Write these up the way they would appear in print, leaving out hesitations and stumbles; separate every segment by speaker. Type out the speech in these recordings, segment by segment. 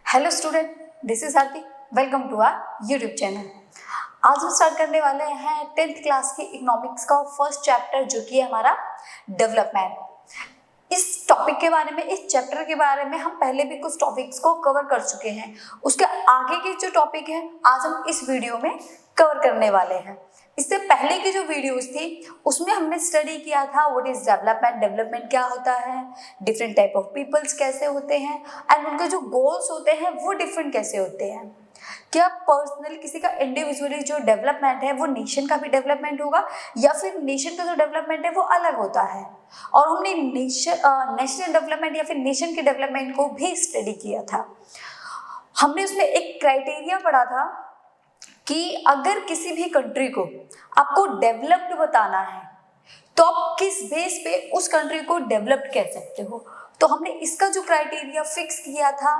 Speaker 1: Hello student, this is Aarti. Welcome to our YouTube channel. आज हम start करने वाले हैं 10th क्लास की इकोनॉमिक्स का फर्स्ट चैप्टर, जो कि है हमारा डेवलपमेंट। इस टॉपिक के बारे में, इस चैप्टर के बारे में हम पहले भी कुछ टॉपिक्स को कवर कर चुके हैं। उसके आगे के जो टॉपिक है आज हम इस वीडियो में कवर करने वाले हैं। इससे पहले की जो वीडियोस थी उसमें हमने स्टडी किया था व्हाट इज डेवलपमेंट, डेवलपमेंट क्या होता है, डिफरेंट टाइप ऑफ पीपल्स कैसे होते हैं एंड उनके जो गोल्स होते हैं वो डिफरेंट कैसे होते हैं। क्या पर्सनली किसी का इंडिविजुअली जो डेवलपमेंट है वो नेशन का भी डेवलपमेंट होगा या फिर नेशन का जो डेवलपमेंट है वो अलग होता है। और हमने नेशनल डेवलपमेंट या फिर नेशन के डेवलपमेंट को भी स्टडी किया था। हमने उसमें एक क्राइटेरिया पढ़ा था कि अगर किसी भी कंट्री को आपको डेवलप्ड बताना है तो आप किस बेस पे उस कंट्री को डेवलप्ड कह सकते हो। तो हमने इसका जो क्राइटेरिया फिक्स किया था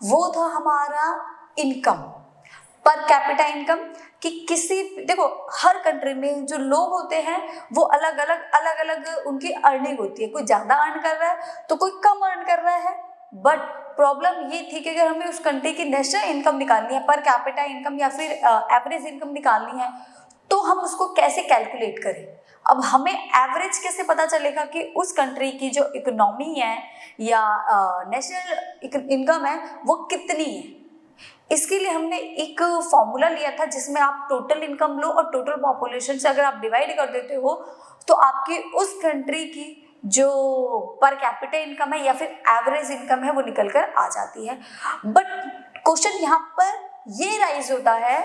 Speaker 1: वो था हमारा इनकम, पर कैपिटा इनकम। कि किसी, देखो हर कंट्री में जो लोग होते हैं वो अलग अलग उनकी अर्निंग होती है। कोई ज्यादा अर्न कर रहा है तो कोई कम अर्न कर रहा है। बट प्रॉब्लम ये थी कि अगर हमें उस कंट्री की नेशनल इनकम निकालनी है, पर कैपिटा इनकम या फिर एवरेज इनकम निकालनी है, तो हम उसको कैसे कैलकुलेट करें। अब हमें एवरेज कैसे पता चलेगा कि उस कंट्री की जो इकोनॉमी है या नेशनल इनकम है वो कितनी है। इसके लिए हमने एक फॉर्मूला लिया था जिसमें आप टोटल इनकम लो और टोटल पॉपुलेशन से अगर आप डिवाइड कर देते हो तो आपकी उस कंट्री की जो पर कैपिटा इनकम है या फिर एवरेज इनकम है वो निकल कर आ जाती है। बट क्वेश्चन यहाँ पर ये राइज होता है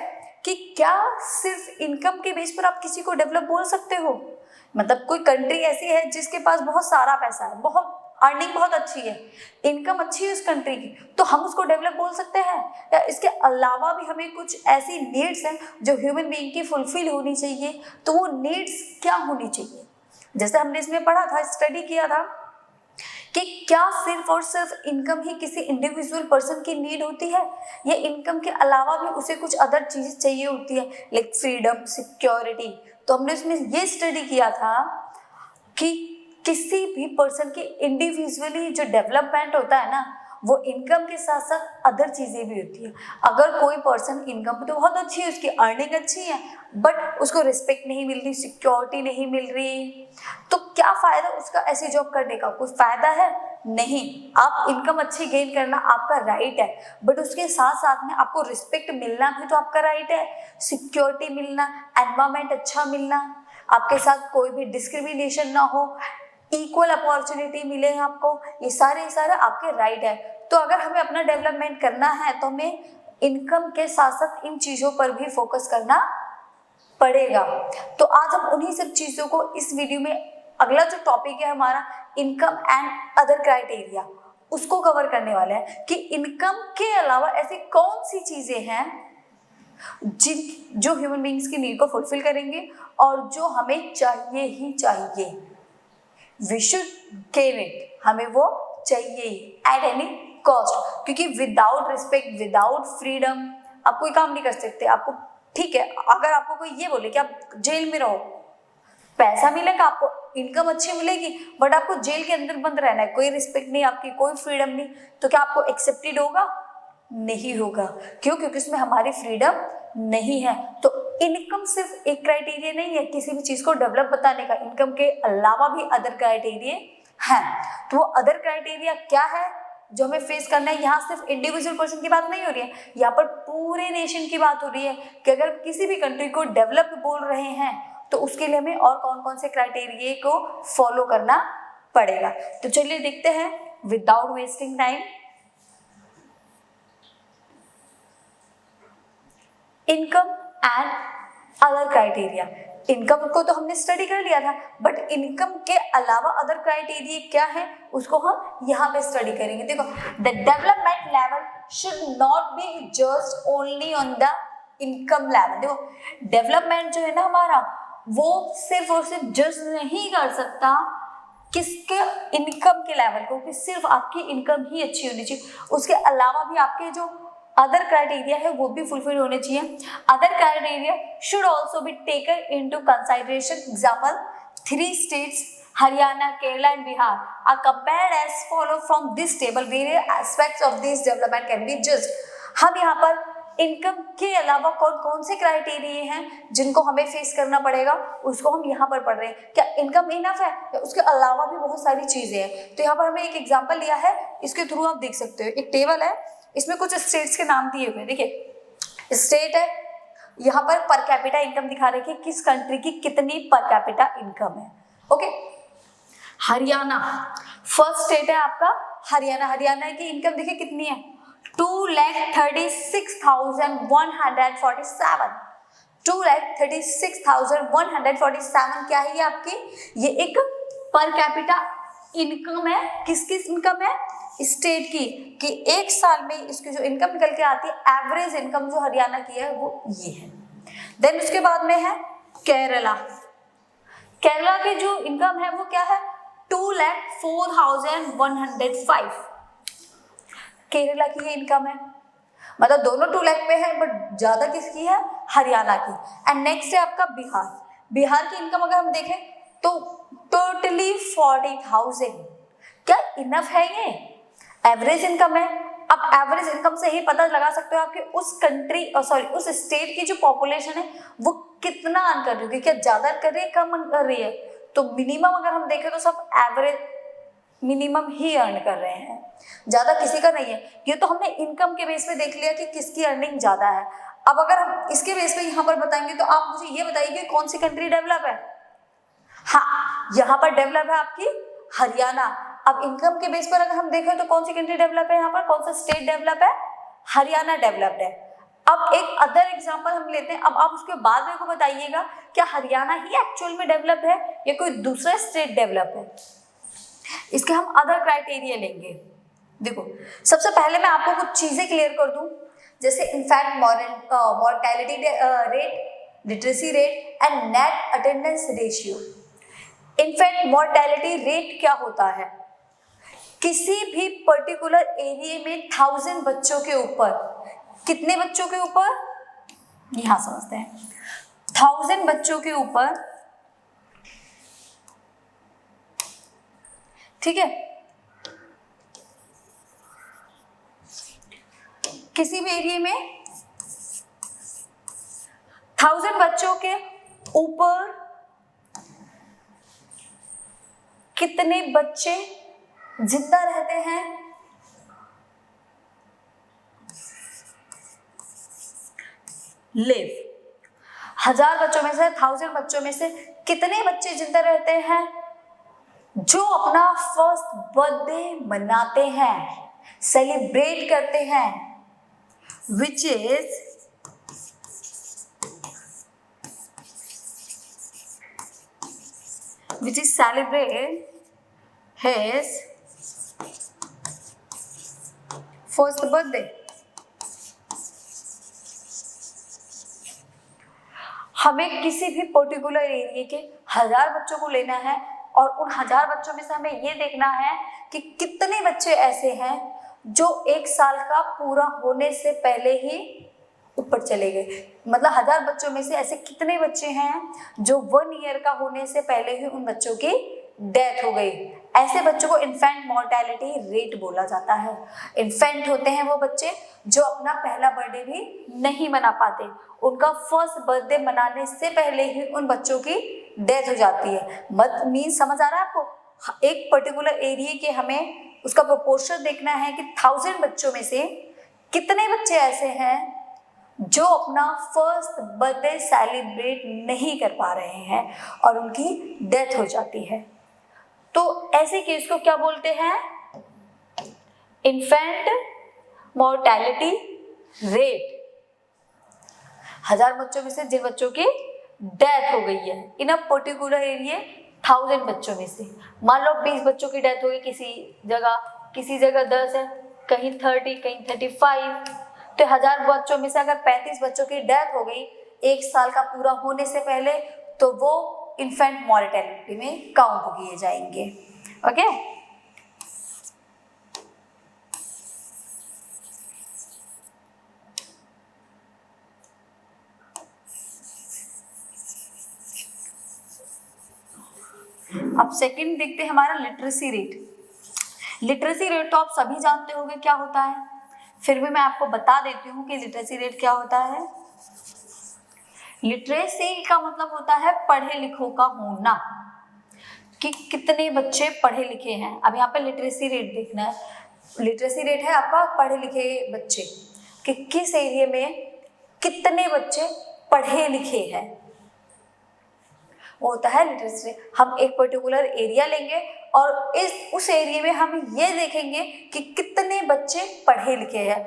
Speaker 1: कि क्या सिर्फ इनकम के बेस पर आप किसी को डेवलप बोल सकते हो। मतलब कोई कंट्री ऐसी है जिसके पास बहुत सारा पैसा है, बहुत अर्निंग बहुत अच्छी है, इनकम अच्छी है उस कंट्री की, तो हम उसको डेवलप बोल सकते हैं। या इसके अलावा भी हमें कुछ ऐसी नीड्स हैं जो ह्यूमन बीइंग की फुलफिल होनी चाहिए, तो वो नीड्स क्या होनी चाहिए। जैसे हमने इसमें पढ़ा था, स्टडी किया था कि क्या सिर्फ और सिर्फ इनकम ही किसी इंडिविजुअल पर्सन की नीड होती है या इनकम के अलावा भी उसे कुछ अदर चीजें चाहिए होती है, लाइक फ्रीडम, सिक्योरिटी। तो हमने इसमें ये स्टडी किया था कि किसी भी पर्सन की इंडिविजुअली जो डेवलपमेंट होता है ना वो इनकम के साथ साथ अदर चीजें भी होती है। अगर कोई पर्सन इनकम तो बहुत अच्छी है, उसकी अर्निंग अच्छी है, बट उसको रिस्पेक्ट नहीं मिल रही, सिक्योरिटी नहीं मिल रही, तो क्या फायदा उसका ऐसी जॉब करने का। कोई फायदा है नहीं। आप इनकम अच्छी गेन करना आपका राइट है, बट उसके साथ साथ में आपको रिस्पेक्ट मिलना भी तो आपका राइट है, सिक्योरिटी मिलना, एनवायरमेंट अच्छा मिलना, आपके साथ कोई भी डिस्क्रिमिनेशन ना हो, इक्वल अपॉर्चुनिटी मिले आपको, ये सारे आपके राइट है। तो अगर हमें अपना डेवलपमेंट करना है तो हमें इनकम के साथ साथ इन चीजों पर भी फोकस करना पड़ेगा। तो आज हम उन्हीं सब चीजों को इस वीडियो में, अगला जो टॉपिक है हमारा इनकम एंड अदर क्राइटेरिया, उसको कवर करने वाले हैं कि इनकम के अलावा ऐसी कौन सी चीजें हैं जो ह्यूमन बीइंग्स की नीड को फुलफिल करेंगे और जो हमें चाहिए ही चाहिए। वी शुड गेन इट, हमें वो चाहिए ही एट एनी कॉस्ट। क्योंकि विदाउट रिस्पेक्ट, विदाउट फ्रीडम आप कोई काम नहीं कर सकते। आपको ठीक है, अगर आपको कोई ये बोले कि आप जेल में रहो, पैसा मिलेगा आपको, इनकम अच्छी मिलेगी, बट आपको जेल के अंदर बंद रहना है, कोई रिस्पेक्ट नहीं आपकी, कोई फ्रीडम नहीं, तो क्या आपको एक्सेप्टेड होगा? नहीं होगा। क्यों? क्योंकि उसमें हमारी फ्रीडम नहीं है। तो इनकम सिर्फ एक क्राइटेरिया नहीं है किसी भी चीज को डेवलप बताने का, इनकम के अलावा भी अदर क्राइटेरिया हैं। तो वो अदर क्राइटेरिया क्या है जो हमें फेस करना है। यहाँ सिर्फ इंडिविजुअल पर्सन की बात नहीं हो रही है, यहाँ पर पूरे नेशन की बात हो रही है कि अगर किसी भी कंट्री को डेवलप बोल रहे हैं तो उसके लिए हमें और कौन कौन से क्राइटेरिया को फॉलो करना पड़ेगा। तो चलिए देखते हैं without wasting time. Income and other criteria. Income को तो हमने स्टडी कर लिया था, बट इनकम के अलावा अदर क्राइटेरिया क्या है उसको हम यहाँ पे स्टडी करेंगे। देखो, the development level should not be just only on the income level. देखो, डेवलपमेंट जो है ना हमारा, वो सिर्फ और सिर्फ जज नहीं कर सकता किसके इनकम के लेवल को, कि सिर्फ आपकी इनकम ही अच्छी होनी चाहिए, उसके अलावा भी आपके जो अदर क्राइटेरिया है वो भी फुलफिल होने चाहिए। Other criteria should also be taken into consideration. Example, 3 states Haryana, Kerala and Bihar are compared as follow. From this table various aspects of this development can be judged. हम यहाँ पर income के अलावा कौन कौन से क्राइटेरिया हैं जिनको हमें फेस करना पड़ेगा, उसको हम यहाँ पर पढ़ रहे हैं. क्या इनकम इनफ है या उसके अलावा भी बहुत सारी चीजें हैं. तो यहाँ पर हमें एक एग्जांपल लिया है, इसके थ्रू आप देख सकते हो. एक टेबल है, इसमें कुछ स्टेट्स के नाम दिए हुए हैं. देखिए स्टेट है, यहाँ पर पर कैपिटा इनकम दिखा रखी है, किस कंट्री की कितनी पर कैपिटा इनकम है. ओके, हरियाणा फर्स्ट स्टेट है आपका हरियाणा. हरियाणा की इनकम देखिए कितनी है, 2,36,147. 2,36,147 क्या है ये आपकी, ये एक पर कैपिटा इनकम है. किस इनकम है, स्टेट की, कि एक साल में इसकी जो इनकम निकल के आती है, एवरेज इनकम जो हरियाणा की है वो ये है. देन उसके बाद में है केरला. केरला की जो इनकम है वो क्या है, 2,04,105. केरला की ये इनकम है, मतलब दोनों 2 लाख पे है, बट ज्यादा किसकी है, हरियाणा की. एंड नेक्स्ट है आपका बिहार. बिहार की इनकम अगर हम देखें तो टोटली 40,000. क्या इनफ है, ये एवरेज इनकम है. अब एवरेज इनकम से ही पता लगा सकते हो आपके उस कंट्री उस स्टेट की जो पॉपुलेशन है वो कितना अर्न कर रही होगी, क्या ज्यादा अर्न कर रही है, कम अर्न कर रही है. तो मिनिमम अगर हम देखें तो सब एवरेज मिनिमम ही अर्न कर रहे हैं, ज्यादा किसी का नहीं है. ये तो हमने इनकम के बेस पे देख लिया कि किसकी अर्निंग ज्यादा है. अब अगर हम इसके बेस पे यहाँ पर बताएंगे तो आप मुझे ये बताइए कि कौन सी कंट्री डेवलप है. हाँ, यहाँ पर डेवलप है आपकी हरियाणा. अब इनकम के बेस पर अगर हम देखें तो कौन सी कंट्री डेवलप है, यहाँ पर कौन सा स्टेट डेवलप है, हरियाणा डेवलप्ड है. अब एक अदर एग्जांपल हम लेते हैं. अब आप उसके बाद मेरे को बताइएगा क्या हरियाणा ही एक्चुअल में डेवलप है या कोई दूसरा स्टेट डेवलप है. इसके हम अदर क्राइटेरिया लेंगे. देखो सबसे पहले मैं आपको कुछ चीजें क्लियर कर दूं, जैसे in fact mortality rate, literacy rate and net attendance ratio. In fact mortality rate क्या होता है, किसी भी पर्टिकुलर एरिया में 1000 बच्चों के ऊपर, कितने बच्चों के ऊपर, यहां समझते हैं, 1000 बच्चों के ऊपर, ठीक है, किसी भी एरिया में 1000 बच्चों के ऊपर कितने बच्चे जिंदा रहते हैं, लिव. 1000 बच्चों में से, 1000 बच्चों में से कितने बच्चे जिंदा रहते हैं जो अपना फर्स्ट बर्थडे मनाते हैं, सेलिब्रेट करते हैं, which is celebrate his first birthday. हमें किसी भी पर्टिकुलर एरिया के 1000 बच्चों को लेना है और उन 1000 बच्चों में से हमें ये देखना है कि कितने बच्चे ऐसे हैं जो 1 साल का पूरा होने से पहले ही ऊपर चले गए. मतलब 1000 बच्चों में से ऐसे कितने बच्चे हैं जो 1 ईयर का होने से पहले ही उन बच्चों की डेथ हो गई. ऐसे बच्चों को इन्फेंट मॉर्टेलिटी रेट बोला जाता है. इन्फेंट होते हैं वो बच्चे जो अपना पहला बर्थडे भी नहीं मना पाते, उनका फर्स्ट बर्थडे मनाने से पहले ही उन बच्चों की डेथ हो जाती है. मीन समझ आ रहा है आपको, एक पर्टिकुलर एरिया के हमें उसका प्रोपोर्शन देखना है कि 1000 बच्चों में से कितने बच्चे ऐसे हैं जो अपना फर्स्ट बर्थडे सेलिब्रेट नहीं कर पा रहे हैं और उनकी डेथ हो जाती है. तो ऐसे केस को क्या बोलते हैं, इन्फेंट मॉर्टेलिटी रेट. 1000 बच्चों में से जिन बच्चों की डेथ हो गई है इन अ पर्टिकुलर एरिया, 1000 बच्चों में से मान लो 20 बच्चों की डेथ हो गई किसी जगह 10 है, कहीं 30, कहीं 35. तो 1000 बच्चों में से अगर 35 बच्चों की डेथ हो गई 1 साल का पूरा होने से पहले, तो वो इन्फेंट मॉर्टेलिटी में काउंट किए जाएंगे. ओके, अब अब सेकंड देखते हैं हमारा लिटरेसी रेट। लिटरेसी रेट तो आप सभी जानते होंगे क्या होता है, फिर भी मैं आपको बता देती हूँ कि लिटरेसी रेट क्या होता है। लिटरेसी का मतलब होता है पढ़े लिखों का होना, कि कितने बच्चे पढ़े लिखे हैं। अब यहाँ पे लिटरेसी रेट देखना है। लिटरेसी रेट है आपका पढ़े लिखे बच्चे, कि किस एरिया में कितने बच्चे पढ़े लिखे हैं, वो होता है लिटरेसी रेट। हम एक पर्टिकुलर एरिया लेंगे और उस एरिया में हम ये देखेंगे कि कितने बच्चे पढ़े लिखे हैं।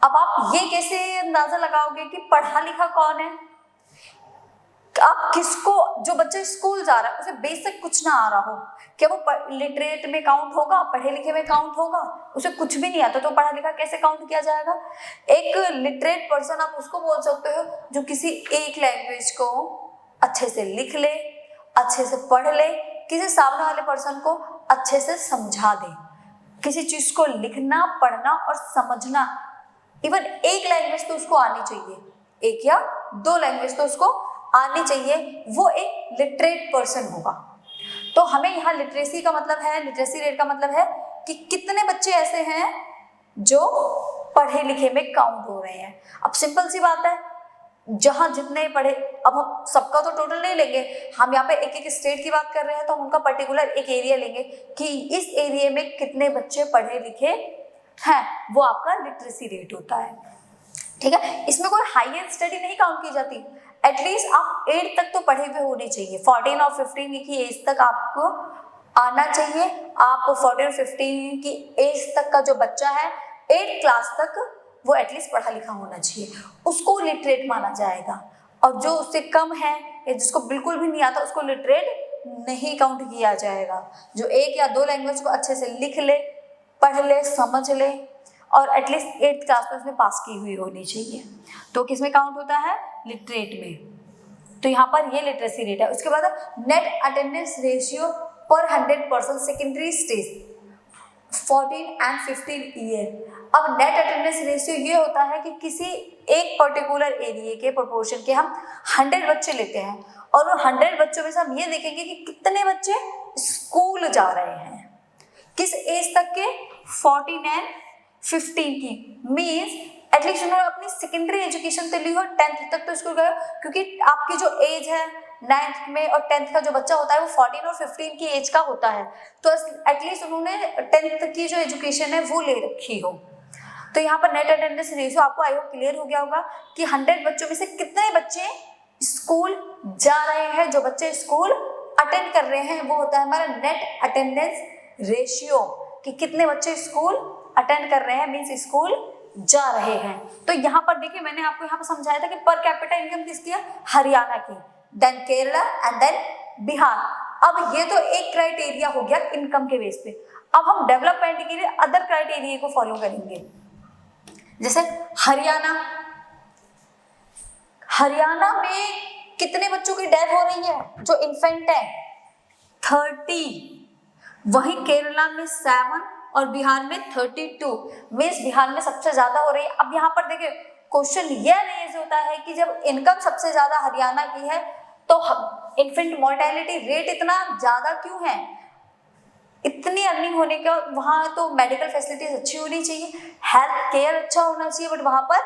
Speaker 1: अब आप ये कैसे अंदाजा लगाओगे कि पढ़ा लिखा कौन है? आप किसको, जो बच्चा स्कूल जा रहा है उसे बेसिक कुछ ना आ रहा हो, क्या वो लिटरेट में काउंट होगा, पढ़े लिखे में काउंट होगा? उसे कुछ भी नहीं आता तो पढ़ा लिखा कैसे काउंट किया जाएगा? एक लिटरेट पर्सन आप उसको बोल सकते हो जो किसी एक लैंग्वेज को अच्छे से लिख ले, अच्छे से पढ़ ले, किसी सामने वाले पर्सन को अच्छे से समझा दे। किसी चीज को लिखना, पढ़ना और समझना, इवन एक लैंग्वेज तो उसको आनी चाहिए, एक या दो लैंग्वेज तो उसको आनी चाहिए, वो एक लिटरेट पर्सन होगा। तो हमें यहाँ लिटरेसी का मतलब है, लिटरेसी रेट का मतलब है कि कितने बच्चे ऐसे हैं जो पढ़े लिखे में काउंट हो रहे हैं। अब सिंपल सी बात है, जहां जितने पढ़े, अब हम सबका तो टोटल नहीं लेंगे, हम यहाँ पे एक एक स्टेट की बात कर रहे हैं तो हम उनका पर्टिकुलर एक एरिया लेंगे कि इस एरिया में कितने बच्चे पढ़े लिखे हैं, वो आपका लिटरेसी रेट होता है। ठीक है, इसमें कोई हाईएस्ट स्टडी नहीं काउंट की जाती, एटलीस्ट आप 8 तक तो पढ़े हुए होने चाहिए। 14 और 15 की एज तक आपको आना चाहिए। आप 14 और 15 की एज तक का जो बच्चा है 8 क्लास तक वो एटलीस्ट पढ़ा लिखा होना चाहिए, उसको लिटरेट माना जाएगा। और जो उससे कम है या जिसको बिल्कुल भी नहीं आता उसको लिटरेट नहीं काउंट किया जाएगा। जो एक या दो लैंग्वेज को अच्छे से लिख ले, पढ़ ले, समझ ले और एटलीस्ट 8th क्लास में उसने पास की हुई होनी चाहिए, तो किस में काउंट होता है? लिटरेट में। तो यहाँ पर ये लिटरेसी रेट है। उसके बाद नेट अटेंडेंस रेशियो पर 100% सेकेंडरी स्टेज 14 एंड 15 ईयर। अब नेट अटेंडेंस रेशियो ये होता है कि किसी एक पर्टिकुलर एरिया के प्रोपोर्शन के हम 100 बच्चे लेते हैं और उन 100 बच्चों में से हम ये देखेंगे कि कितने बच्चे स्कूल जा रहे हैं, किस एज तक के? 14 एंड 15 की। मीन्स एटलीस्ट उन्होंने अपनी सेकेंडरी एजुकेशन तो ली हो, 10th तक तो स्कूल गए, क्योंकि आपकी जो एज है 9th में और 10th का जो बच्चा होता है वो 14 और 15 की एज का होता है, तो एटलीस्ट उन्होंने 10th की जो एजुकेशन है वो ले रखी हो। तो यहाँ पर नेट अटेंडेंस रेशियो आपको आई होप क्लियर हो गया होगा कि 100 बच्चों में से कितने बच्चे स्कूल जा रहे हैं। जो बच्चे स्कूल अटेंड कर रहे हैं वो होता है हमारा नेट अटेंडेंस रेशियो, कि कितने बच्चे स्कूल अटेंड कर रहे हैं, मीन्स स्कूल जा रहे हैं। तो यहाँ पर देखिए मैंने आपको यहाँ पर समझाया था कि पर कैपिटा इनकम किसकी है? हरियाणा की, then Kerala and then Bihar. अब ये तो एक क्राइटेरिया हो गया इनकम के बेस पे। अब हम डेवलपमेंट के लिए अदर क्राइटेरिया को फॉलो करेंगे। जैसे हरियाणा में कितने बच्चों की डेथ हो रही है जो इन्फेंट है? 30। वहीं केरला में 7 और बिहार में 32, मीन्स बिहार में सबसे ज्यादा हो रही है। अब यहाँ पर देखिए क्वेश्चन यह रेज होता है कि जब इनकम सबसे ज्यादा हरियाणा की है तो इन्फेंट मोर्टेलिटी रेट इतना ज्यादा क्यों है? इतनी अर्निंग होने का वहाँ तो मेडिकल फैसिलिटीज अच्छी होनी चाहिए, हेल्थ केयर अच्छा होना चाहिए, बट वहाँ पर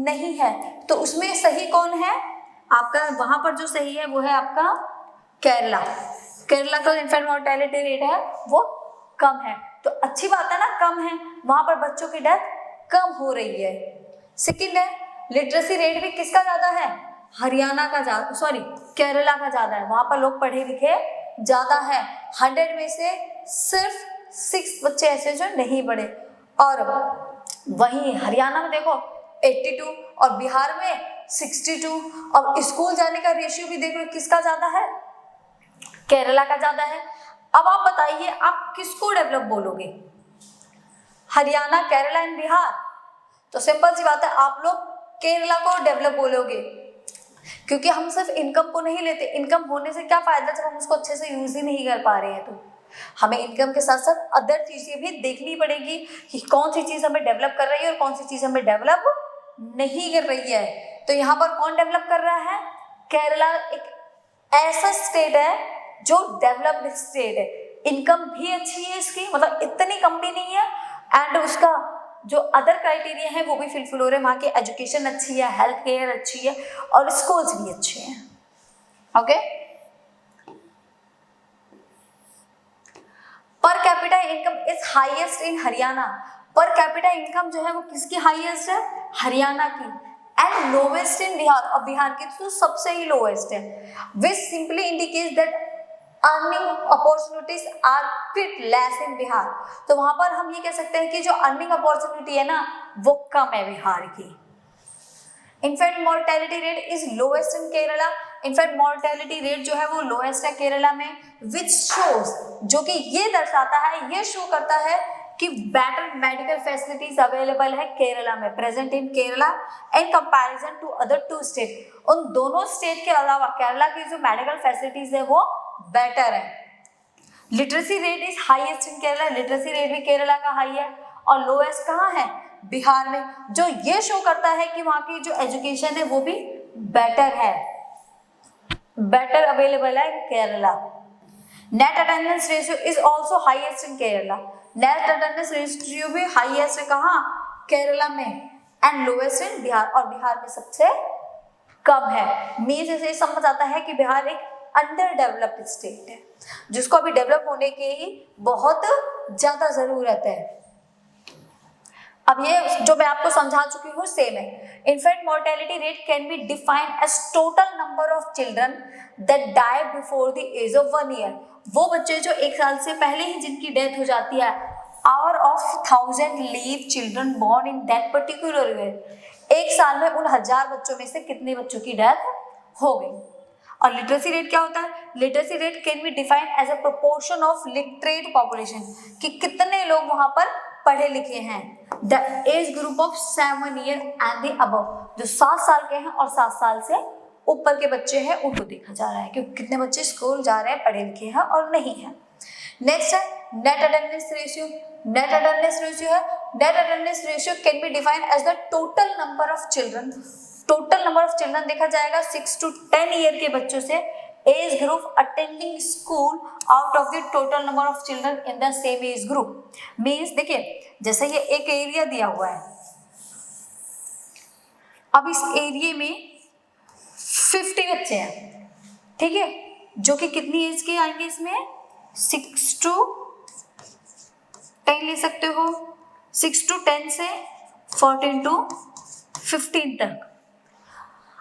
Speaker 1: नहीं है। तो उसमें सही कौन है आपका? वहाँ पर जो सही है वो है आपका केरला। केरला का इन्फेंट मोर्टेलिटी रेट है वो कम है, तो अच्छी बात है ना, कम है, वहाँ पर बच्चों की डेथ कम हो रही है। सेकेंड है लिटरेसी रेट भी किसका ज्यादा है? हरियाणा का ज्यादा, सॉरी केरला का ज्यादा है। वहाँ पर लोग पढ़े लिखे ज्यादा है। 100 में से सिर्फ 6 बच्चे ऐसे जो नहीं पढ़े, और वहीं हरियाणा में देखो 82 और बिहार में 62। अब स्कूल जाने का रेशियो भी देख लो किसका ज्यादा है? केरला का ज्यादा है। अब आप बताइए आप किसको डेवलप बोलोगे? हरियाणा, केरला एंड बिहार? तो सिंपल सी बात है, आप लोग केरला को डेवलप बोलोगे, क्योंकि हम सिर्फ इनकम को नहीं लेते। इनकम होने से क्या फायदा जब हम उसको अच्छे से यूज ही नहीं कर पा रहे हैं। तो हमें इनकम के साथ साथ अदर चीजें भी देखनी पड़ेगी कि कौन सी चीज हमें डेवलप कर रही है और कौन सी चीज हमें डेवलप नहीं कर रही है। तो यहाँ पर कौन डेवलप कर रहा है? केरला एक ऐसा स्टेट है जो डेवलप्ड स्टेट है, इनकम भी अच्छी है इसकी, मतलब इतनी कम भी नहीं है, एंड उसका जो अदर क्राइटेरिया है वो भी फुलफिल हो रहे हैं, वहाँ की एजुकेशन अच्छी है, हेल्थ केयर अच्छी है और स्कूल्स भी अच्छे हैं। Okay, per capita income is highest in Haryana. Per capita income जो है वो किसकी हाईएस्ट है? हरियाणा की। एंड लोवेस्ट इन बिहार, और बिहार की तो सबसे ही लोवेस्ट है, which simply indicates that earning opportunities are quite less in Bihar. तो वहां पर हम ये कह सकते हैं कि जो अर्निंग अपॉर्चुनिटी है ना वो कम है बिहार की। In fact mortality rate is lowest in Kerala. In fact mortality rate जो है वो लोएस्ट है केरला में, विच शोज, जो कि ये दर्शाता है, ये शो करता है कि बेटर मेडिकल फैसिलिटीज अवेलेबल है केरला में, present in Kerala in comparison to other two state. उन दोनों स्टेट के अलावा केरला की जो मेडिकल फैसिलिटीज है वो बेटर है। Literacy rate is highest in Kerala, literacy rate भी केरला का हाई है, और लोएस्ट कहाँ है? बिहार में, जो ये शो करता है कि वहां की जो एजुकेशन है वो भी बेटर है, बेटर अवेलेबल है Kerala. Net attendance ratio is also highest in Kerala, net attendance ratio भी हाईएस्ट है कहाँ? केरला में, एंड लोएस्ट इन बिहार, और बिहार में सबसे कम है। मीन्स इसे समझ आता है कि बिहार एक अंडर डेवलप्ड स्टेट है, जिसको अभी डेवलप होने की बहुत ज्यादा जरूरत है। अब ये जो मैं आपको समझा चुकी हूँ सेम है। In fact mortality rate can be defined as total number of children that die before the age of 1 year. वो बच्चे जो 1 साल से पहले ही जिनकी डेथ हो जाती है, hour of 1000 leave children born in that particular year. 1 साल में उन 1000 बच्चों में से कितने बच्चों की डेथ हो गई। और लिटरेसी रेट क्या होता है? Literacy rate can be defined as a proportion of literate population, कि कितने लोग वहां पर पढ़े लिखे हैं। The age group of 7 year and the above, जो 7 साल के हैं और 7 साल से ऊपर के बच्चे हैं उनको देखा जा रहा है कि कितने बच्चे स्कूल जा रहे हैं, पढ़े लिखे हैं और नहीं है। नेक्स्ट है net attendance ratio. Net attendance ratio है, net attendance ratio can be defined as the total number of children. Total number of children देखा जाएगा 6 to 10 ईयर के बच्चों से, age group attending school out of the total number of children in the same age group. Means देखिए, जैसे ये एक area दिया हुआ है, अब इस एरिया में 50 बच्चे हैं, ठीक है, जो कि कितनी एज के आएंगे इसमें? 6 to 10 ले सकते हो, 6 to 10 से 14 to 15 तक।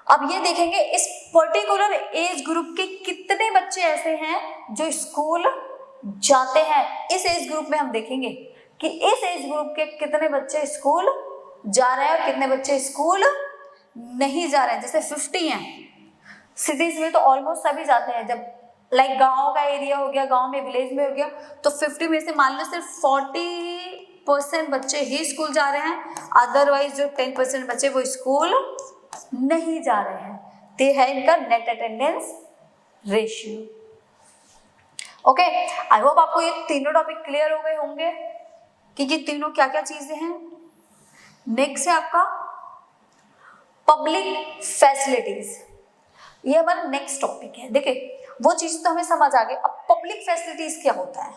Speaker 1: अब ये देखेंगे इस पर्टिकुलर एज ग्रुप के कितने बच्चे ऐसे हैं जो स्कूल जाते हैं। इस एज ग्रुप में हम देखेंगे कि इस एज ग्रुप के कितने बच्चे स्कूल जा रहे हैं और कितने बच्चे स्कूल नहीं जा रहे हैं। जैसे 50 हैं, सिटीज में तो ऑलमोस्ट सभी जाते हैं। जब लाइक गांव का एरिया हो गया, गांव में विलेज में हो गया, तो 50 में से मान लो सिर्फ 40% बच्चे ही स्कूल जा रहे हैं, अदरवाइज जो 10% बच्चे वो स्कूल नहीं जा रहे हैं। ते है इनका net attendance ratio. Okay, I hope आपको ये तीनों टॉपिक क्लियर हो गए होंगे कि ये तीनों क्या क्या चीजें हैं। नेक्स्ट है आपका पब्लिक फैसिलिटीज, ये हमारा नेक्स्ट टॉपिक है। देखिए, वो चीज तो हमें समझ आ गई। अब पब्लिक फैसिलिटीज क्या होता है?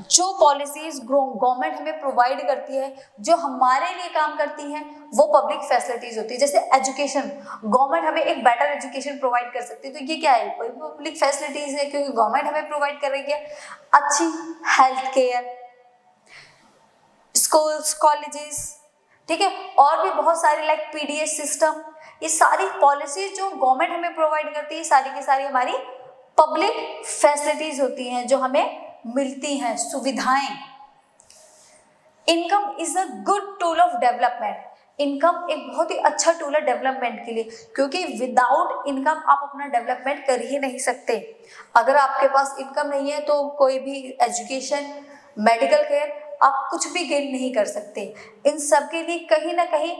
Speaker 1: जो पॉलिसीज गवर्नमेंट हमें प्रोवाइड करती है, जो हमारे लिए काम करती है, वो पब्लिक फैसिलिटीज होती है। जैसे एजुकेशन, गवर्नमेंट हमें एक बेटर एजुकेशन प्रोवाइड कर सकती है, तो ये क्या है? पब्लिक फैसिलिटीज है, क्योंकि गवर्नमेंट हमें प्रोवाइड कर रही है। अच्छी हेल्थ केयर, स्कूल्स, कॉलेजेस, ठीक है, और भी बहुत सारी लाइक पीडीएस सिस्टम, ये सारी पॉलिसीज जो गवर्नमेंट हमें प्रोवाइड करती है, सारी की सारी हमारी पब्लिक फैसिलिटीज होती हैं जो हमें मिलती हैं, सुविधाएं। Income is a good tool of development. Income एक बहुत ही अच्छा टूल है डेवलपमेंट के लिए, क्योंकि विदाउट इनकम आप अपना डेवलपमेंट कर ही नहीं सकते। अगर आपके पास इनकम नहीं है तो कोई भी एजुकेशन, मेडिकल केयर, आप कुछ भी गेन नहीं कर सकते। इन सब के लिए कहीं ना कहीं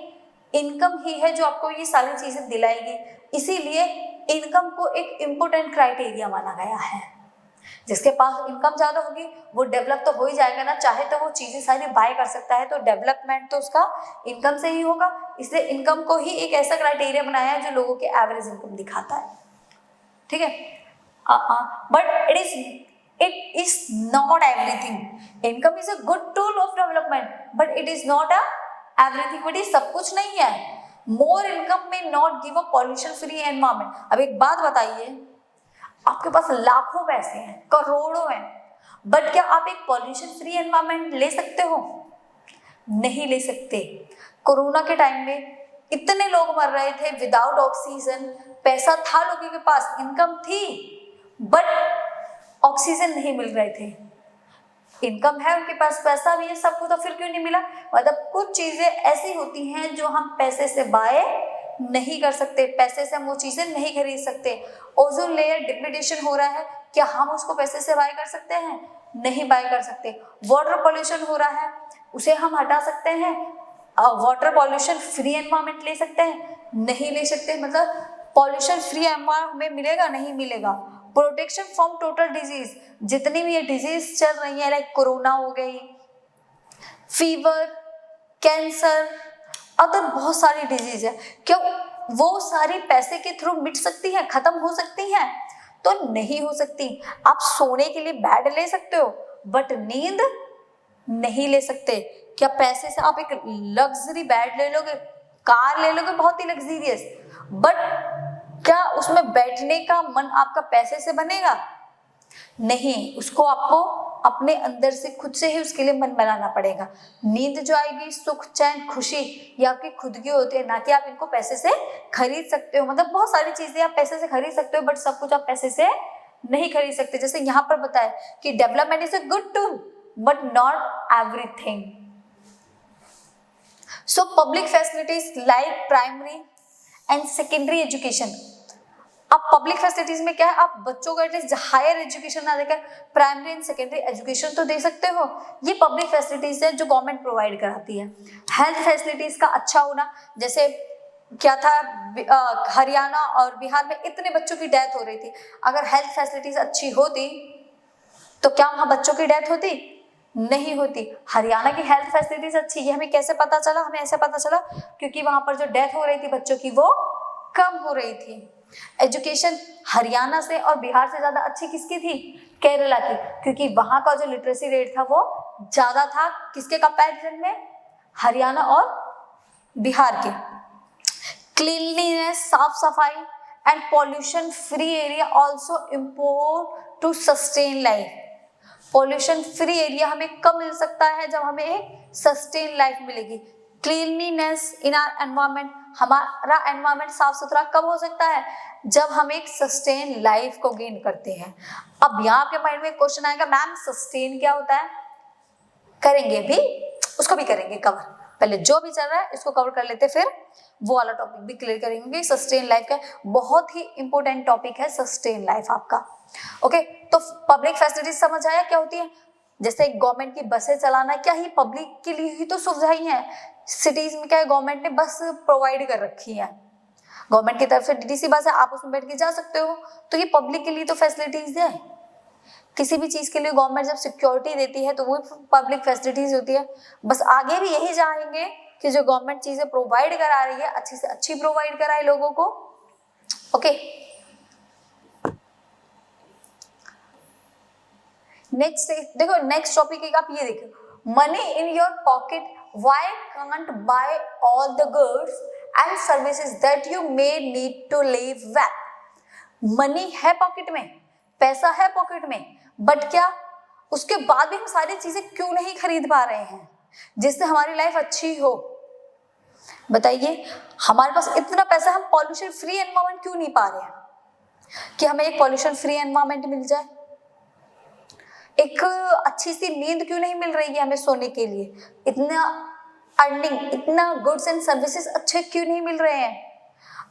Speaker 1: इनकम ही है जो आपको ये सारी चीजें दिलाएगी। इसीलिए इनकम को एक इम्पोर्टेंट क्राइटेरिया माना गया है। जिसके पास इनकम ज्यादा होगी वो डेवलप तो हो ही जाएगा ना, चाहे तो वो चीजें सारी बाय कर सकता है, तो डेवलपमेंट तो उसका इनकम से ही होगा। इसलिए इनकम को ही एक ऐसा क्राइटेरिया बनाया है जो लोगों के एवरेज इनकम दिखाता है। ठीक है, But it is not everything. Income is a good tool of development, but it is not a everything. But ये सब कुछ नहीं है. More income may not give a pollution free environment. अब एक बात बताइए, आपके पास लाखों पैसे हैं, करोड़ों हैं, बट क्या आप एक पॉल्यूशन फ्री एनवायरनमेंट ले सकते हो? नहीं ले सकते. कोरोना के टाइम में इतने लोग मर रहे थे विदाउट ऑक्सीजन. पैसा था लोगों के पास, इनकम थी, बट ऑक्सीजन नहीं मिल रहे थे. इनकम है, उनके पास पैसा भी है, सब कुछ, तो फिर क्यों नहीं मिला? मतलब कुछ चीजें ऐसी होती हैं जो हम पैसे से बाय नहीं कर सकते, पैसे से हम वो चीजें नहीं खरीद सकते. ओजोन लेयर डिप्लीटेशन हो रहा है, क्या हम उसको पैसे से बाय कर सकते हैं? नहीं बाय कर सकते. वाटर पॉल्यूशन हो रहा है, उसे हम हटा सकते हैं? वाटर पॉल्यूशन फ्री एनवायरनमेंट ले सकते हैं? नहीं ले सकते. मतलब पॉल्यूशन फ्री एनवायरनमेंट हमें मिलेगा? नहीं मिलेगा. प्रोटेक्शन फ्रॉम टोटल डिजीज, जितनी भी ये डिजीज चल रही है, लाइक कोरोना हो गई, फीवर, कैंसर, अदर बहुत सारी डिजीज है, क्या वो सारी पैसे के थ्रू मिट सकती है, खत्म हो सकती है? तो नहीं हो सकती. आप सोने के लिए बेड ले सकते हो, बट नींद नहीं ले सकते. क्या पैसे से आप एक लग्जरी बेड ले लोगे, कार ले लोगे बहुत ही लग्जरियस, बट क्या उसमें बैठने का मन आपका पैसे से बनेगा? नहीं. उसको आपको अपने अंदर से खुद से ही उसके लिए मन बनाना पड़ेगा. नींद जो आएगी, सुख, चैन, खुशी, ये आपकी खुद की होती है, ना कि आप इनको पैसे से खरीद सकते हो. मतलब बहुत सारी चीजें आप पैसे से खरीद सकते हो, बट सब कुछ आप पैसे से नहीं खरीद सकते. जैसे यहाँ पर बताया कि development is a good tool, but not everything. So public facilities like primary and secondary education. अब पब्लिक फैसिलिटीज में क्या है, आप बच्चों को एटलीस्ट हायर एजुकेशन ना देकर प्राइमरी एंड सेकेंडरी एजुकेशन तो दे सकते हो. ये पब्लिक फैसिलिटीज है जो गवर्नमेंट प्रोवाइड कराती है. हेल्थ फैसिलिटीज का अच्छा होना, जैसे क्या था, हरियाणा और बिहार में इतने बच्चों की डेथ हो रही थी. अगर हेल्थ फैसिलिटीज अच्छी होती तो क्या वहाँ बच्चों की डेथ होती? नहीं होती. हरियाणा की हेल्थ फैसिलिटीज अच्छी, ये हमें कैसे पता चला? हमें ऐसे पता चला क्योंकि वहां पर जो डेथ हो रही थी बच्चों की, वो कम हो रही थी. एजुकेशन हरियाणा से और बिहार से ज्यादा अच्छी किसकी थी? केरला की, क्योंकि वहां का जो लिटरेसी रेट था वो ज्यादा था. किसके कंपैरिजन में? हरियाणा और बिहार के. क्लीनलीनेस, साफ सफाई and pollution free area also import to sustain life. Pollution free area हमें कब मिल सकता है? जब हमें एक सस्टेन लाइफ मिलेगी. क्लीनलीनेस इन आवर एनवायरनमेंट, हमारा एनवायरनमेंट साफ सुथरा कब हो सकता है? जब हम एक सस्टेन लाइफ को गेन करते हैं. अब यहाँ आपके माइंड में क्वेश्चन आएगा, मैम सस्टेन क्या होता है? करेंगे भी, उसको भी करेंगे कवर. पहले जो भी चल रहा है इसको कवर कर लेते, फिर वो वाला टॉपिक भी क्लियर करेंगे. सस्टेन लाइफ का बहुत ही इंपॉर्टेंट टॉपिक है सस्टेन लाइफ आपका. ओके, तो पब्लिक फैसिलिटीज समझ आया क्या होती है? जैसे गवर्नमेंट की बसें चलाना, क्या ही पब्लिक के लिए ही तो सुविधाएं हैं. सिटीज में क्या है, गवर्नमेंट ने बस प्रोवाइड कर रखी है, गवर्नमेंट की तरफ से डीटीसी बस है, आप उसमें बैठ के जा सकते हो. तो ये पब्लिक के लिए तो फैसिलिटीज है. किसी भी चीज के लिए गवर्नमेंट जब सिक्योरिटी देती है तो वो पब्लिक फैसिलिटीज होती है. बस आगे भी यही चाहेंगे कि जो गवर्नमेंट चीजें प्रोवाइड करा रही है अच्छी से अच्छी प्रोवाइड कराए लोगों को. ओके, नेक्स्ट देखो, नेक्स्ट टॉपिक एक आप ये देखो, money in your pocket, why can't buy all the goods and services that you may need to live well. Money है पॉकेट में, पैसा है पॉकेट में, बट क्या उसके बाद भी हम सारी चीजें क्यों नहीं खरीद पा रहे हैं जिससे हमारी लाइफ अच्छी हो? बताइए, हमारे पास इतना पैसा, हम पॉल्यूशन फ्री एनवायरनमेंट क्यों नहीं पा रहे हैं कि हमें एक पॉल्यूशन फ्री एनवायरनमेंट मिल जाए? एक अच्छी सी नींद क्यों नहीं मिल रही है हमें सोने के लिए? इतना अर्निंग, इतना गुड्स एंड सर्विसेज अच्छे क्यों नहीं मिल रहे हैं?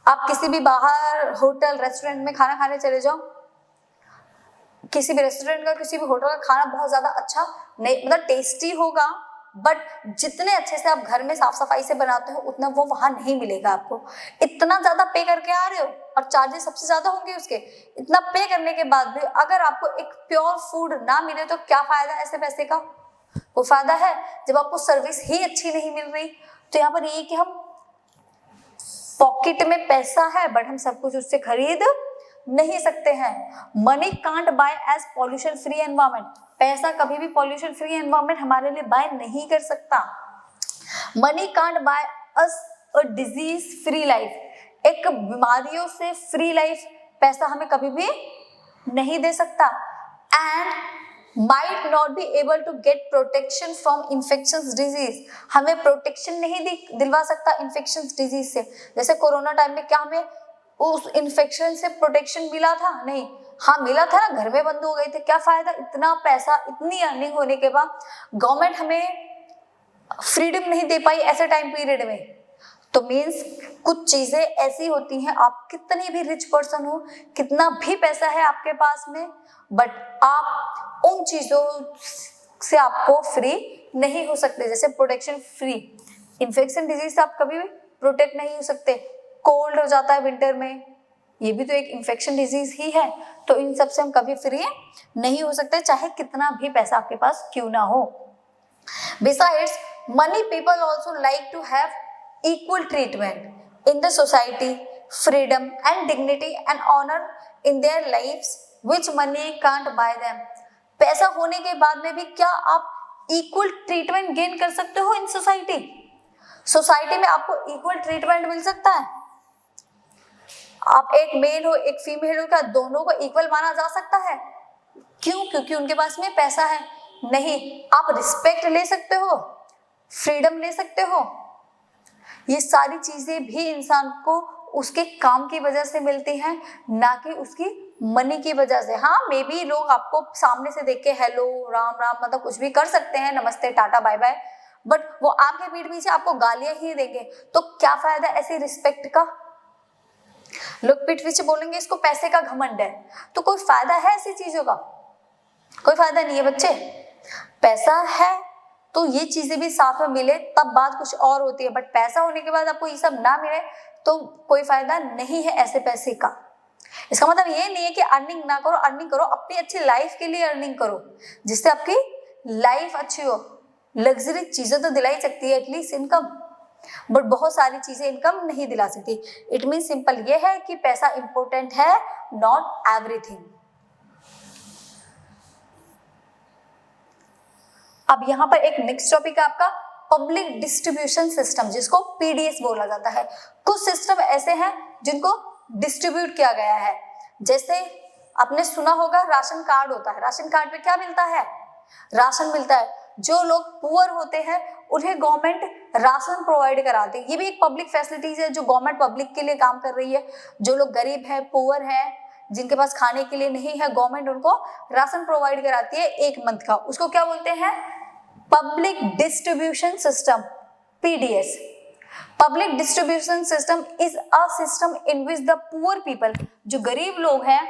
Speaker 1: आप किसी भी बाहर होटल रेस्टोरेंट में खाना खाने चले जाओ, किसी भी रेस्टोरेंट का, किसी भी होटल का खाना बहुत ज्यादा अच्छा नहीं, मतलब टेस्टी होगा, बट जितने अच्छे से आप घर में साफ सफाई से बनाते हो उतना वो वहां नहीं मिलेगा आपको. इतना ज्यादा पे करके आ रहे हो और चार्जेस सबसे ज्यादा होंगे उसके. इतना पे करने के बाद भी अगर आपको एक प्योर फूड ना मिले तो क्या फायदा ऐसे पैसे का? वो फायदा है जब आपको सर्विस ही अच्छी नहीं मिल रही. तो यहाँ पर ये कि हम पॉकेट में पैसा है बट हम सब कुछ उससे खरीद नहीं सकते हैं। Money can't buy as pollution free environment, पैसा कभी भी पॉल्यूशन फ्री एनवायरमेंट हमारे लिए बाय नहीं कर सकता। Money can't by us a disease free life, एक बीमारियों से फ्री लाइफ पैसा हमें कभी भी नहीं दे सकता। And might not be able to get protection from infectious disease, हमें प्रोटेक्शन नहीं दिलवा सकता इन्फेक्शन डिजीज से। जैसे कोरोना टाइम में क्या हमें उस इन्फेक्शन से प्रोटेक्शन मिला था? नहीं। हाँ मिला था ना, घर में बंद हो गए थे, क्या फायदा? इतना पैसा, इतनी अर्निंग होने के बाद गवर्नमेंट हमें फ्रीडम नहीं दे पाई ऐसे टाइम पीरियड में। तो मीन्स कुछ चीजें ऐसी होती हैं, आप कितने भी रिच पर्सन हो, कितना भी पैसा है आपके पास में, बट आप उन चीजों से आपको फ्री नहीं हो सकते। जैसे प्रोटेक्शन फ्री, इन्फेक्शन डिजीज से आप कभी भी प्रोटेक्ट नहीं हो सकते। कोल्ड हो जाता है विंटर में, ये भी तो एक इन्फेक्शन डिजीज ही है। तो इन सब से हम कभी फ्री नहीं हो सकते, चाहे कितना भी पैसा आपके पास क्यों ना हो। Besides, many people also like to have equal treatment in the society, freedom and dignity and honor in their lives which money can't buy them. पैसा होने के बाद में भी क्या आप इक्वल ट्रीटमेंट गेन कर सकते हो इन सोसाइटी? सोसाइटी में आपको इक्वल ट्रीटमेंट मिल सकता है? आप एक मेल हो एक फीमेल हो, क्या दोनों को इक्वल माना जा सकता है? क्यों? क्योंकि उनके पास में पैसा है। नहीं। आप रिस्पेक्ट ले सकते हो, फ्रीडम ले सकते हो, ये सारी चीजें भी इंसान को उसके काम की वजह से मिलती हैं, ना कि उसकी मनी की वजह से। हाँ मे बी लोग आपको सामने से देख के हेलो राम राम मतलब कुछ भी कर सकते हैं, नमस्ते टाटा बाय बाय, बट वो आपके पीठ पीछे आपको गालियां ही देंगे। तो क्या फायदा ऐसी रिस्पेक्ट का? लोग पीठ पीछे बोलेंगे इसको पैसे का घमंड है, तो कोई फायदा है ऐसी चीजों का? कोई फायदा नहीं है बच्चे। पैसा है तो ये चीजें भी साथ में मिले तब बात कुछ और होती है, बट पैसा होने के बाद आपको ये सब ना मिले तो कोई फायदा नहीं है ऐसे पैसे का। इसका मतलब ये नहीं है कि अर्निंग ना करो, अर्निंग करो, अपनी अच्छी लाइफ के लिए अर्निंग करो, जिससे आपकी लाइफ अच्छी हो। लग्जरी चीजें तो दिलाई सकती है एटलीस्ट इनकम, बट बहुत सारी चीजें इनकम नहीं दिला सकती। इट मीन सिंपल ये है कि पैसा इंपॉर्टेंट है, नॉट एवरीथिंग। अब यहाँ पर एक नेक्स्ट टॉपिक है आपका पब्लिक डिस्ट्रीब्यूशन सिस्टम, जिसको पीडीएस बोला जाता है। कुछ सिस्टम ऐसे हैं जिनको डिस्ट्रीब्यूट किया गया है। जैसे आपने सुना होगा राशन कार्ड होता है, राशन कार्ड पे क्या मिलता है? राशन मिलता है। जो लोग पुअर होते हैं उन्हें गवर्नमेंट राशन प्रोवाइड कराती है। ये भी एक पब्लिक फैसिलिटीज है जो गवर्नमेंट पब्लिक के लिए काम कर रही है। जो लोग गरीब है, पुअर है, जिनके पास खाने के लिए नहीं है, गवर्नमेंट उनको राशन प्रोवाइड कराती है 1 मंथ का। उसको क्या बोलते हैं? Public distribution system, PDS. Public distribution system is a system in which the poor people, जो गरीब लोग हैं,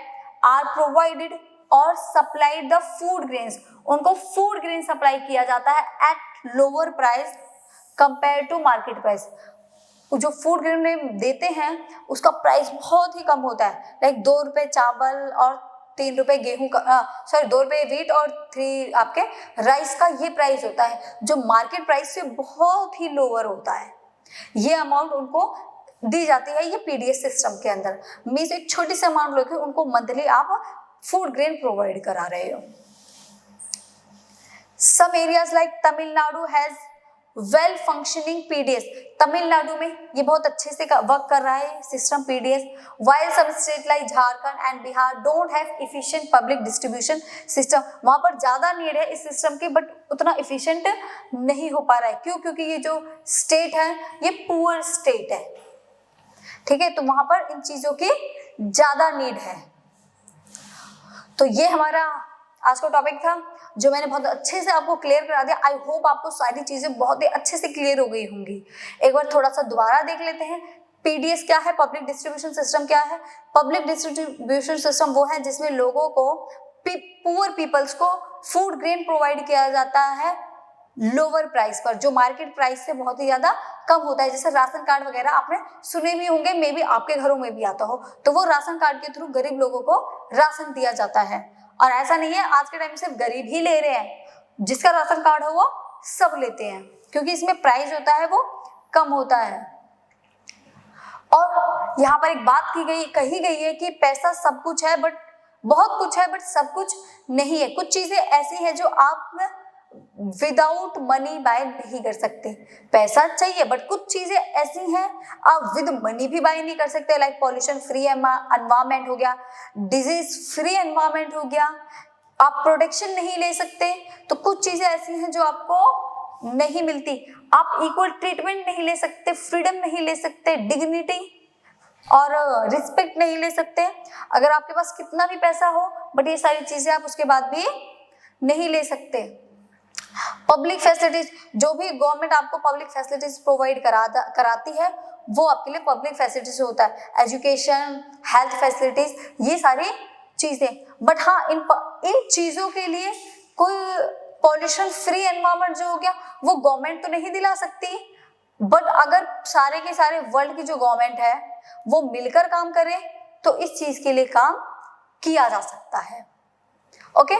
Speaker 1: आर प्रोवाइडेड और सप्लाइड द फूड ग्रेन्स, उनको फूड ग्रेन सप्लाई किया जाता है at lower price compare to market price. जो फूड ग्रेन देते हैं उसका प्राइस बहुत ही कम होता है, लाइक 2 रुपए चावल और 3 रुपए गेहूं का, 2 रुपए व्हीट और 3 आपके राइस का ये प्राइस होता है, जो मार्केट प्राइस से बहुत ही लोअर होता है। ये अमाउंट उनको दी जाती है ये पीडीएस सिस्टम के अंदर। मीन्स एक छोटी सी अमाउंट लेके उनको मंथली आप फूड ग्रेन प्रोवाइड करा रहे हो। Some areas like Tamil Nadu has well functioning PDS, Tamil Nadu में ये बहुत अच्छे से वर्क कर रहा है system PDS. While some state like Jharkhand and Bihar don't have efficient public distribution system, वहां पर ज्यादा नीड है इस सिस्टम की, बट उतना एफिशिएंट नहीं हो पा रहा है। क्यों? क्योंकि ये जो स्टेट है ये पुअर स्टेट है, ठीक है, तो वहां पर इन चीजों की ज्यादा नीड है। तो ये हमारा आज का टॉपिक था जो मैंने बहुत अच्छे से आपको क्लियर करा दिया। आई होप आपको सारी चीजें बहुत ही अच्छे से क्लियर हो गई होंगी। एक बार थोड़ा सा दोबारा देख लेते हैं। पीडीएस क्या है? पब्लिक डिस्ट्रीब्यूशन सिस्टम क्या है? पब्लिक डिस्ट्रीब्यूशन सिस्टम वो है जिसमें लोगों को, पुअर पीपल्स को फूड ग्रेन प्रोवाइड किया जाता है लोअर प्राइस पर, जो मार्केट प्राइस से बहुत ही ज्यादा कम होता है। जैसे राशन कार्ड वगैरह आपने सुने भी होंगे, मे बी आपके घरों में भी आता हो, तो वो राशन कार्ड के थ्रू गरीब लोगों को राशन दिया जाता है। और ऐसा नहीं है आज के टाइम में सिर्फ गरीब ही ले रहे हैं, जिसका राशन कार्ड हो वो सब लेते हैं, क्योंकि इसमें प्राइस होता है वो कम होता है। और यहाँ पर एक बात कही गई है कि पैसा सब कुछ है, बट बहुत कुछ है बट सब कुछ नहीं है। कुछ चीजें ऐसी हैं जो आप विदाउट मनी बाय नहीं कर सकते। पैसा चाहिए बट कुछ चीजें ऐसी हैं आप विद मनी भी बाय नहीं कर सकते, लाइक पॉल्यूशन फ्री एनवायरमेंट हो गया, डिजीज फ्री एनवायरमेंट हो गया, आप प्रोटेक्शन नहीं ले सकते। तो कुछ चीजें ऐसी हैं जो आपको नहीं मिलती। आप इक्वल ट्रीटमेंट नहीं ले सकते, फ्रीडम नहीं ले सकते, डिग्निटी और रिस्पेक्ट नहीं ले सकते। अगर आपके पास कितना भी पैसा हो बट ये सारी चीजें आप उसके बाद भी नहीं ले सकते। पब्लिक फैसिलिटीज, जो भी गवर्नमेंट आपको पब्लिक फैसिलिटीज प्रोवाइड कराती है वो आपके लिए पब्लिक फैसिलिटीज होता है, एजुकेशन, हेल्थ फैसिलिटीज, ये सारी चीजें। बट हाँ, इन चीजों के लिए कोई पॉल्यूशन फ्री एनवायरनमेंट जो हो गया वो गवर्नमेंट तो नहीं दिला सकती, बट अगर सारे के सारे वर्ल्ड की जो गवर्नमेंट है वो मिलकर काम करे तो इस चीज के लिए काम किया जा सकता है। ओके,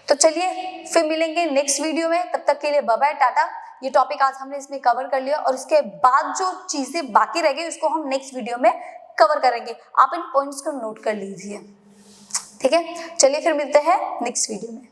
Speaker 1: तो चलिए फिर मिलेंगे नेक्स्ट वीडियो में। तब तक के लिए बाय बाय, टाटा। ये टॉपिक आज हमने इसमें कवर कर लिया और इसके बाद जो चीजें बाकी रह गई उसको हम नेक्स्ट वीडियो में कवर करेंगे। आप इन पॉइंट्स को नोट कर लीजिए, ठीक है। चलिए फिर मिलते हैं नेक्स्ट वीडियो में।